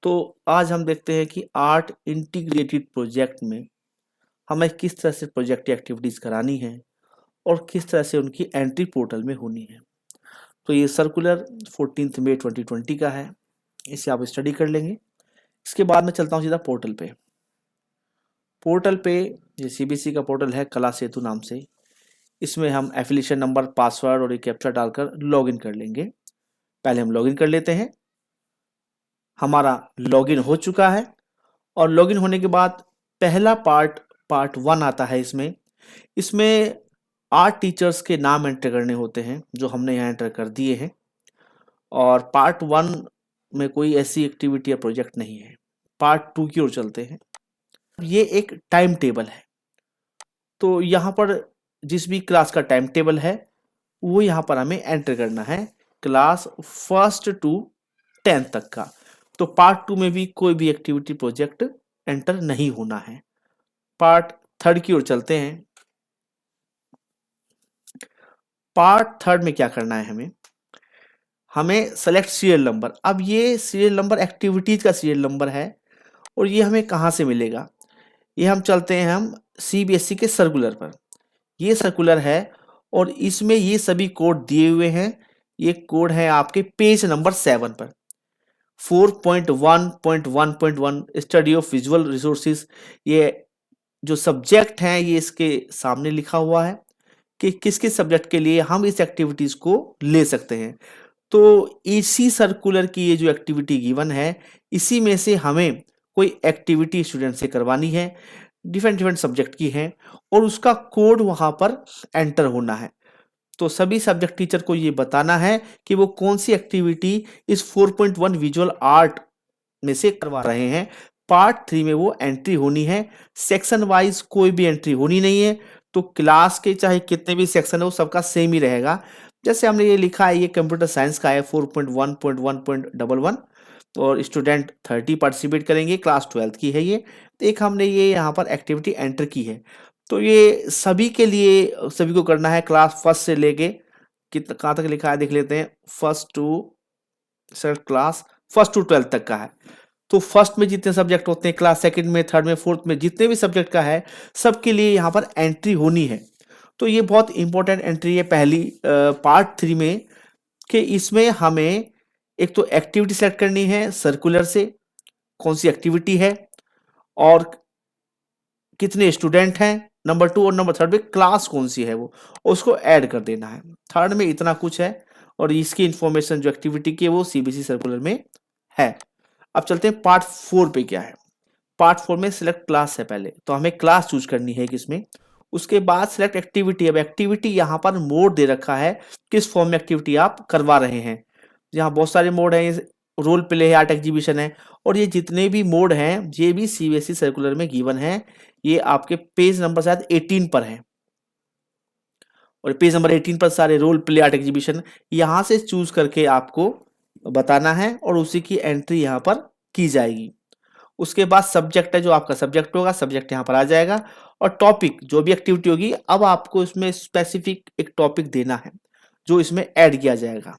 तो आज हम देखते हैं कि आर्ट इंटीग्रेटेड प्रोजेक्ट में हमें किस तरह से प्रोजेक्ट एक्टिविटीज़ करानी है और किस तरह से उनकी एंट्री पोर्टल में होनी है। तो ये सर्कुलर 14 मई 2020 का है, इसे आप स्टडी कर लेंगे। इसके बाद मैं चलता हूँ सीधा पोर्टल पे। पोर्टल पे ये सीबीएसई का पोर्टल है कला सेतु नाम से। इसमें हम एफिलिएशन नंबर, पासवर्ड और एक कैप्चा डालकर लॉगिन कर लेंगे। पहले हम लॉगिन कर लेते हैं। हमारा लॉगिन हो चुका है और लॉगिन होने के बाद पहला पार्ट 1 आता है। इसमें 8 टीचर्स के नाम एंटर करने होते हैं जो हमने यहाँ एंटर कर दिए हैं। और पार्ट 1 में कोई ऐसी एक्टिविटी या प्रोजेक्ट नहीं है। पार्ट 2 की ओर चलते हैं। ये एक टाइम टेबल है, तो यहाँ पर जिस भी क्लास का टाइम टेबल है वो यहाँ पर हमें एंटर करना है, क्लास 1st to 10th तक का। तो पार्ट 2 में भी कोई भी एक्टिविटी प्रोजेक्ट एंटर नहीं होना है। पार्ट 3 की ओर चलते हैं। पार्ट 3 में क्या करना है, हमें सेलेक्ट सीरियल नंबर। अब ये सीरियल नंबर एक्टिविटीज का सीरियल नंबर है और ये हमें कहाँ से मिलेगा, ये हम चलते हैं हम सीबीएसई के सर्कुलर पर। ये सर्कुलर है और इसमें ये सभी कोड दिए हुए हैं। ये कोड है आपके पेज नंबर 7 पर। 4.1.1.1 स्टडी ऑफ विजुअल रिसोर्सेज, ये जो सब्जेक्ट हैं ये इसके सामने लिखा हुआ है कि किस किस सब्जेक्ट के लिए हम इस एक्टिविटीज को ले सकते हैं। तो इसी सर्कुलर की ये जो एक्टिविटी गिवन है, इसी में से हमें कोई एक्टिविटी स्टूडेंट से करवानी है, डिफरेंट सब्जेक्ट की है और उसका कोड वहां पर एंटर होना है। तो सभी सब्जेक्ट टीचर को ये बताना है कि वो कौन सी एक्टिविटी इस 4.1 विजुअल आर्ट में से करवा रहे हैं। पार्ट 3 में वो एंट्री होनी है। सेक्शन वाइज कोई भी एंट्री होनी नहीं है। तो क्लास के चाहे कितने भी सेक्शन है वो सबका सेम ही रहेगा। जैसे हमने ये लिखा है, ये कंप्यूटर साइंस का है 4.1.1.11 और स्टूडेंट 30 पार्टिसिपेट करेंगे, क्लास 12th की है ये। एक हमने ये यहाँ पर एक्टिविटी एंटर की है। तो ये सभी के लिए सभी को करना है, क्लास 1 से लेके कहाँ तक लिखा है देख लेते हैं। क्लास 1 to 12 तक का है। तो फर्स्ट में जितने सब्जेक्ट होते हैं, क्लास 2nd में, 3rd में, 4th में जितने भी सब्जेक्ट का है सबके लिए यहाँ पर एंट्री होनी है। तो ये बहुत इंपॉर्टेंट एंट्री है पहली पार्ट 3 में, कि इसमें हमें एक तो एक्टिविटी सेलेक्ट करनी है सर्कुलर से, कौन सी एक्टिविटी है और कितने स्टूडेंट हैं, नंबर 2 और नंबर 3 में क्लास कौन सी है वो, उसको ऐड कर देना है। 3rd में इतना कुछ है और इसकी इंफॉर्मेशन जो एक्टिविटी की है वो सीबीएसई सर्कुलर में है। अब चलते हैं पार्ट 4 पे। क्या है पार्ट 4 में, सिलेक्ट क्लास है पहले, तो हमें क्लास चूज करनी है किसमें। उसके बाद सिलेक्ट एक्टिविटी। अब एक्टिविटी यहाँ पर मोड दे रखा है, किस फॉर्म में एक्टिविटी आप करवा रहे हैं। यहाँ बहुत सारे मोड हैं, रोल प्ले है, आर्ट एग्जीबिशन है और ये जितने भी मोड हैं ये भी सीबीएसई सर्कुलर में गिवन है। ये आपके पेज नंबर शायद 18 पर है और पेज नंबर 18 पर सारे रोल प्ले, आर्ट एग्जीबिशन यहाँ से चूज करके आपको बताना है और उसी की एंट्री यहाँ पर की जाएगी। उसके बाद सब्जेक्ट है, जो आपका सब्जेक्ट होगा, सब्जेक्ट यहाँ पर आ जाएगा और टॉपिक जो भी एक्टिविटी होगी, अब आपको इसमें स्पेसिफिक एक टॉपिक देना है जो इसमें ऐड किया जाएगा।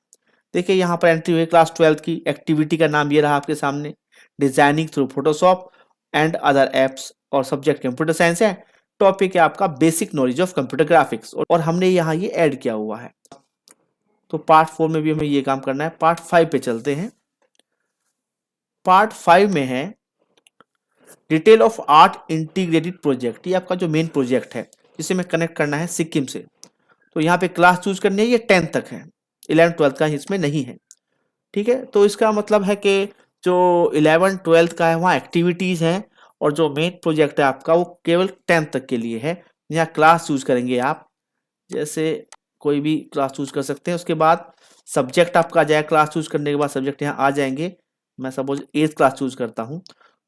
देखिए यहाँ पर एंट्री हुई क्लास 12 की। एक्टिविटी का नाम ये रहा आपके सामने, designing through Photoshop and other apps, और सब्जेक्ट कंप्यूटर साइंस है। टॉपिक है आपका basic knowledge of computer graphics और हमने यहाँ ये ऐड किया हुआ है। तो पार्ट 4 में भी हमें ये काम करना है। पार्ट 5 पे चलते हैं। पार्ट 5 में है detail of art integrated project. ये आपका जो मेन प्रोजेक्ट है जिसे हमें कनेक्ट करना है सिक्किम से। तो यहाँ पे क्लास चूज करनी है, ये 10th तक है, 11th 12th का इसमें नहीं है। ठीक है, तो इसका मतलब है कि जो 11th 12th का है वहाँ एक्टिविटीज हैं और जो मेन प्रोजेक्ट है आपका वो केवल 10th तक के लिए है। यहाँ क्लास चूज करेंगे आप, जैसे कोई भी क्लास चूज कर सकते हैं। उसके बाद सब्जेक्ट आपका आ जाएगा। क्लास चूज करने के बाद सब्जेक्ट यहाँ आ जाएंगे। मैं सपोज 8th क्लास चूज करता हूँ,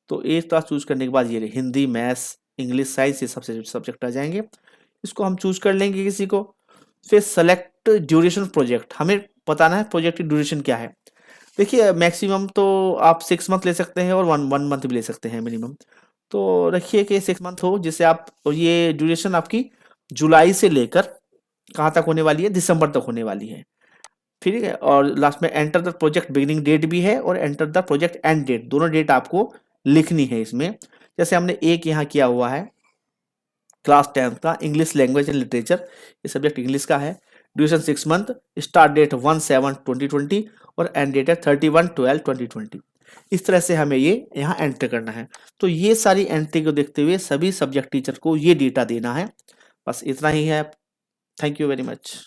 तो 8th क्लास चूज करने के बाद ये हिंदी, मैथ्स, इंग्लिश, साइंस, ये सबसे सब्जेक्ट आ जाएंगे। इसको हम चूज कर लेंगे किसी को। फिर सेलेक्ट ड्यूरेशन प्रोजेक्ट, हमें बताना है प्रोजेक्ट की ड्यूरेशन क्या है। देखिए मैक्सिमम तो आप 6 मंथ ले सकते हैं और वन मंथ भी ले सकते हैं मिनिमम। तो रखिए कि 6 मंथ हो, जिससे आप, ये ड्यूरेशन आपकी जुलाई से लेकर कहाँ तक होने वाली है, दिसंबर तक होने वाली है। ठीक है, और लास्ट में enter the project beginning date भी है और enter the project end date, दोनों डेट आपको लिखनी है इसमें। जैसे हमने एक यहाँ किया हुआ है क्लास 10th का इंग्लिश लैंग्वेज एंड लिटरेचर, ये सब्जेक्ट इंग्लिश का है। ड्यूरेशन 6 मंथ, स्टार्ट डेट 1/7/2020 और एंड डेट है 31/12/2020। इस तरह से हमें ये यहाँ एंटर करना है। तो ये सारी एंट्री को देखते हुए सभी सब्जेक्ट टीचर को ये डेटा देना है। बस इतना ही है। Thank you very much.